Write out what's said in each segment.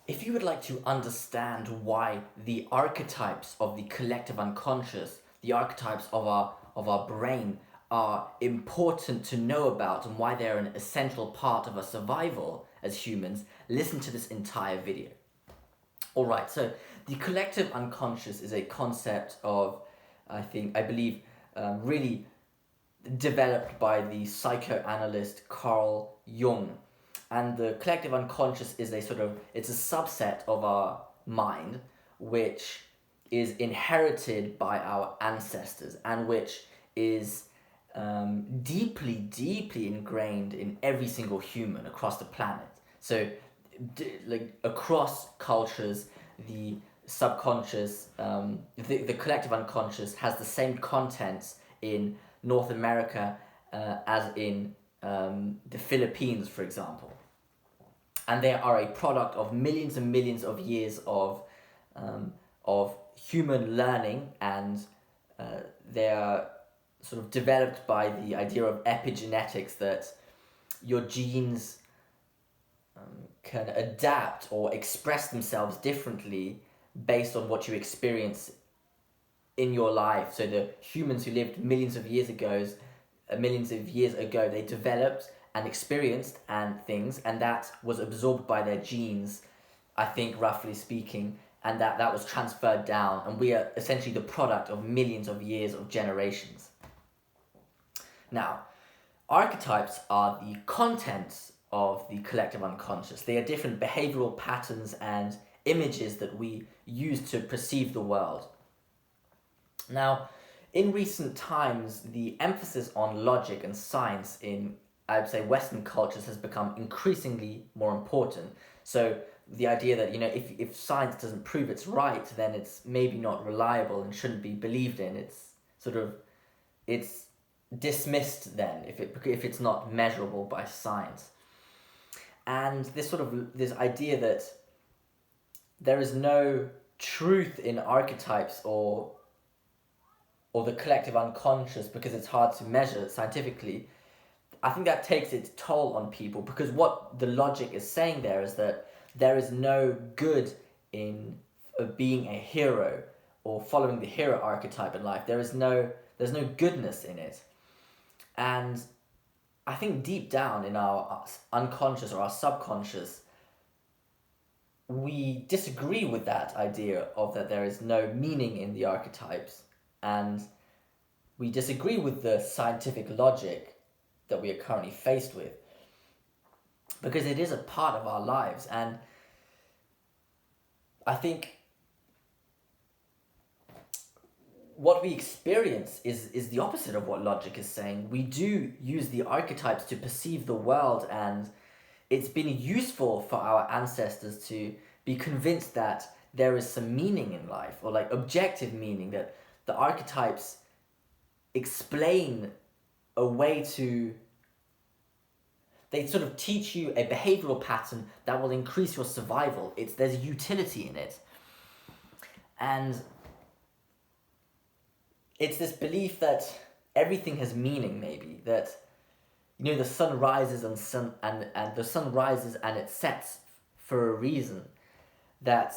If you would like to understand why the archetypes of the collective unconscious, the archetypes of our brain are important to know about and why they're an essential part of our survival as humans, listen to this entire video. Alright, so the collective unconscious is a concept of, I believe, really developed by the psychoanalyst Carl Jung. And the collective unconscious is it's a subset of our mind, which is inherited by our ancestors and which is deeply, deeply ingrained in every single human across the planet. So, across cultures, the subconscious, the collective unconscious has the same contents in North America as in the Philippines, for example. And they are a product of millions and millions of years of human learning, and they are sort of developed by the idea of epigenetics, that your genes can adapt or express themselves differently based on what you experience in your life. So the humans who lived millions of years ago, they developed and experienced things, and that was absorbed by their genes, I think, roughly speaking, and that was transferred down, and we are essentially the product of millions of years of generations. Now, archetypes are the contents of the collective unconscious. They are different behavioral patterns and images that we use to perceive the world. Now, in recent times, the emphasis on logic and science in, I would say, Western cultures has become increasingly more important. So the idea that, if science doesn't prove it's right, then it's maybe not reliable and shouldn't be believed in. It's dismissed then if it's not measurable by science. And this idea that there is no truth in archetypes or the collective unconscious because it's hard to measure scientifically, I think that takes its toll on people, because what the logic is saying there is that there is no good in being a hero or following the hero archetype in life. There's no goodness in it. And I think deep down in our unconscious or our subconscious, we disagree with that idea of that there is no meaning in the archetypes, and we disagree with the scientific logic that we are currently faced with, because it is a part of our lives. And I think what we experience is the opposite of what logic is saying. We do use the archetypes to perceive the world, and it's been useful for our ancestors to be convinced that there is some meaning in life, or objective meaning, that the archetypes explain a way to... They sort of teach you a behavioral pattern that will increase your survival. There's utility in it. And it's this belief that everything has meaning, maybe, that the sun rises and the sun rises and it sets for a reason, that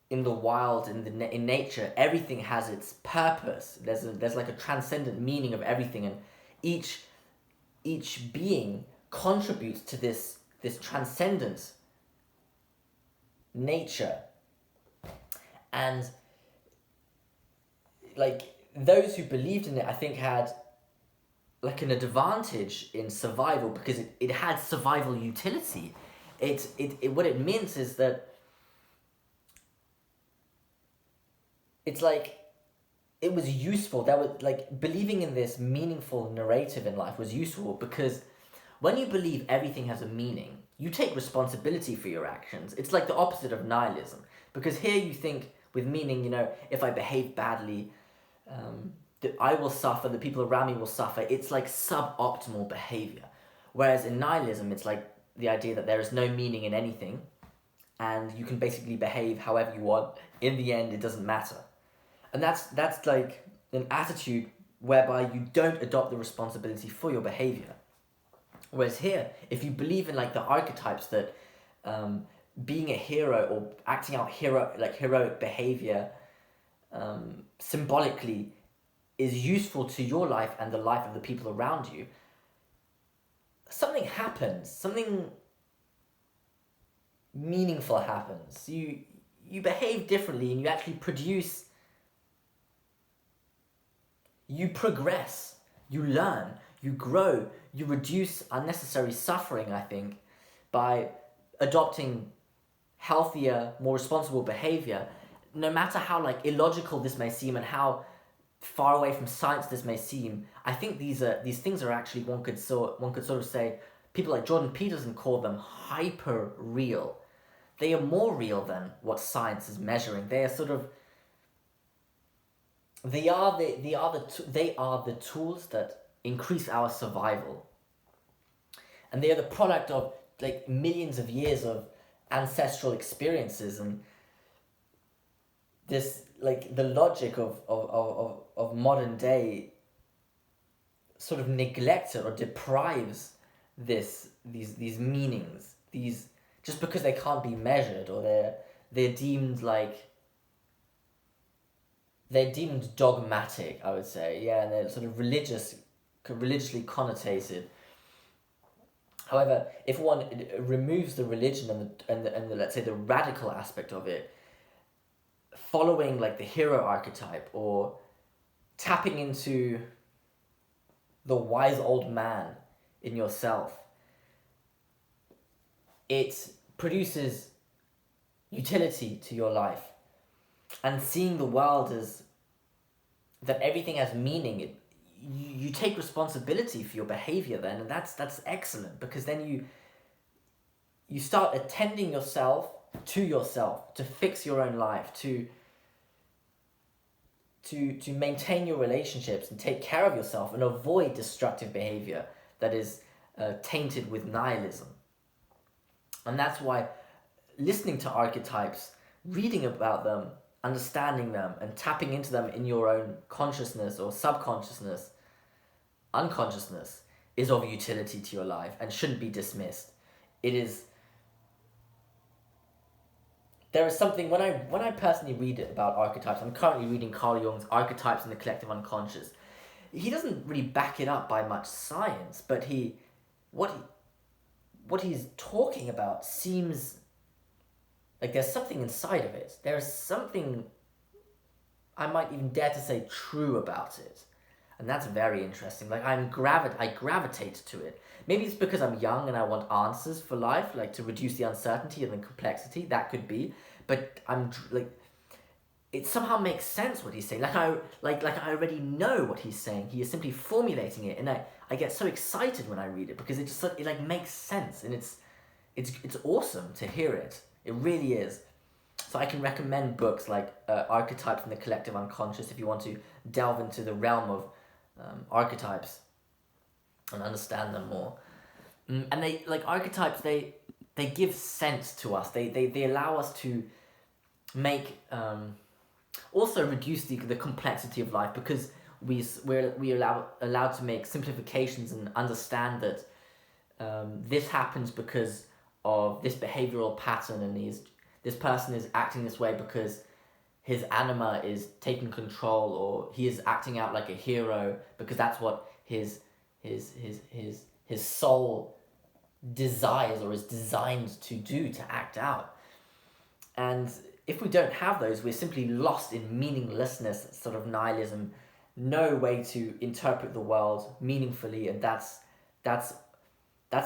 in the wild, in nature, everything has its purpose. There's like a transcendent meaning of everything, and each being contributes to this transcendent nature. And those who believed in it, I think, had an advantage in survival, because it had survival utility. What it means is that it's it was useful. That was believing in this meaningful narrative in life was useful, because when you believe everything has a meaning, you take responsibility for your actions. It's like the opposite of nihilism, because here you think with meaning, if I behave badly, that I will suffer, the people around me will suffer. It's like suboptimal behavior. Whereas in nihilism, it's like the idea that there is no meaning in anything, and you can basically behave however you want. In the end, it doesn't matter. And that's like an attitude whereby you don't adopt the responsibility for your behavior. Whereas here, if you believe in the archetypes that being a hero or acting out heroic behavior symbolically is useful to your life and the life of the people around you, something happens, something meaningful happens. You behave differently and you actually produce, you progress, you learn, you grow, you reduce unnecessary suffering, I think, by adopting healthier, more responsible behavior. No matter how illogical this may seem and how far away from science this may seem, I think these things are actually, one could sort of say, people like Jordan Peterson call them hyper real. They are more real than what science is measuring. They are sort of, they are the tools that increase our survival, and they are the product of millions of years of ancestral experiences. And this the logic of modern day sort of neglects it or deprives these meanings, these, just because they can't be measured, or they're deemed they're deemed dogmatic, I would say. Yeah, and they're sort of religiously connotated. However, if one removes the religion and the let's say the radical aspect of it, following the hero archetype or tapping into the wise old man in yourself, it produces utility to your life. And seeing the world as that everything has meaning, you take responsibility for your behavior then, and that's excellent, because then you start attending yourself to fix your own life, to maintain your relationships and take care of yourself and avoid destructive behavior that is tainted with nihilism. And that's why listening to archetypes, reading about them, understanding them, and tapping into them in your own consciousness or subconsciousness, unconsciousness, is of utility to your life and shouldn't be dismissed. There is something, when I personally read about archetypes, I'm currently reading Carl Jung's Archetypes in the Collective Unconscious. He doesn't really back it up by much science, but what he's talking about seems like there's something inside of it. There is something, I might even dare to say, true about it. And that's very interesting. I gravitate to it. Maybe it's because I'm young and I want answers for life, to reduce the uncertainty and the complexity. That could be. But it somehow makes sense what he's saying. I already know what he's saying. He is simply formulating it, and I get so excited when I read it, because it makes sense, and it's awesome to hear it. It really is. So I can recommend books like Archetypes in the Collective Unconscious if you want to delve into the realm of archetypes and understand them more. And they archetypes. They give sense to us. They allow us to make also reduce the complexity of life, because we're allowed to make simplifications and understand that this happens because of this behavioral pattern, and this person is acting this way because his anima is taking control, or he is acting out like a hero because that's what his soul desires or is designed to do, to act out. And if we don't have those, we're simply lost in meaninglessness, sort of nihilism, no way to interpret the world meaningfully, and that's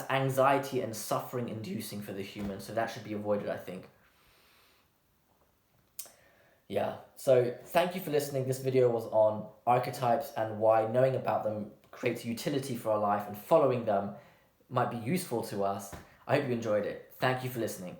anxiety and suffering inducing for the human, so that should be avoided, I think. Yeah, so thank you for listening. This video was on archetypes and why knowing about them creates utility for our life, and following them might be useful to us. I hope you enjoyed it. Thank you for listening.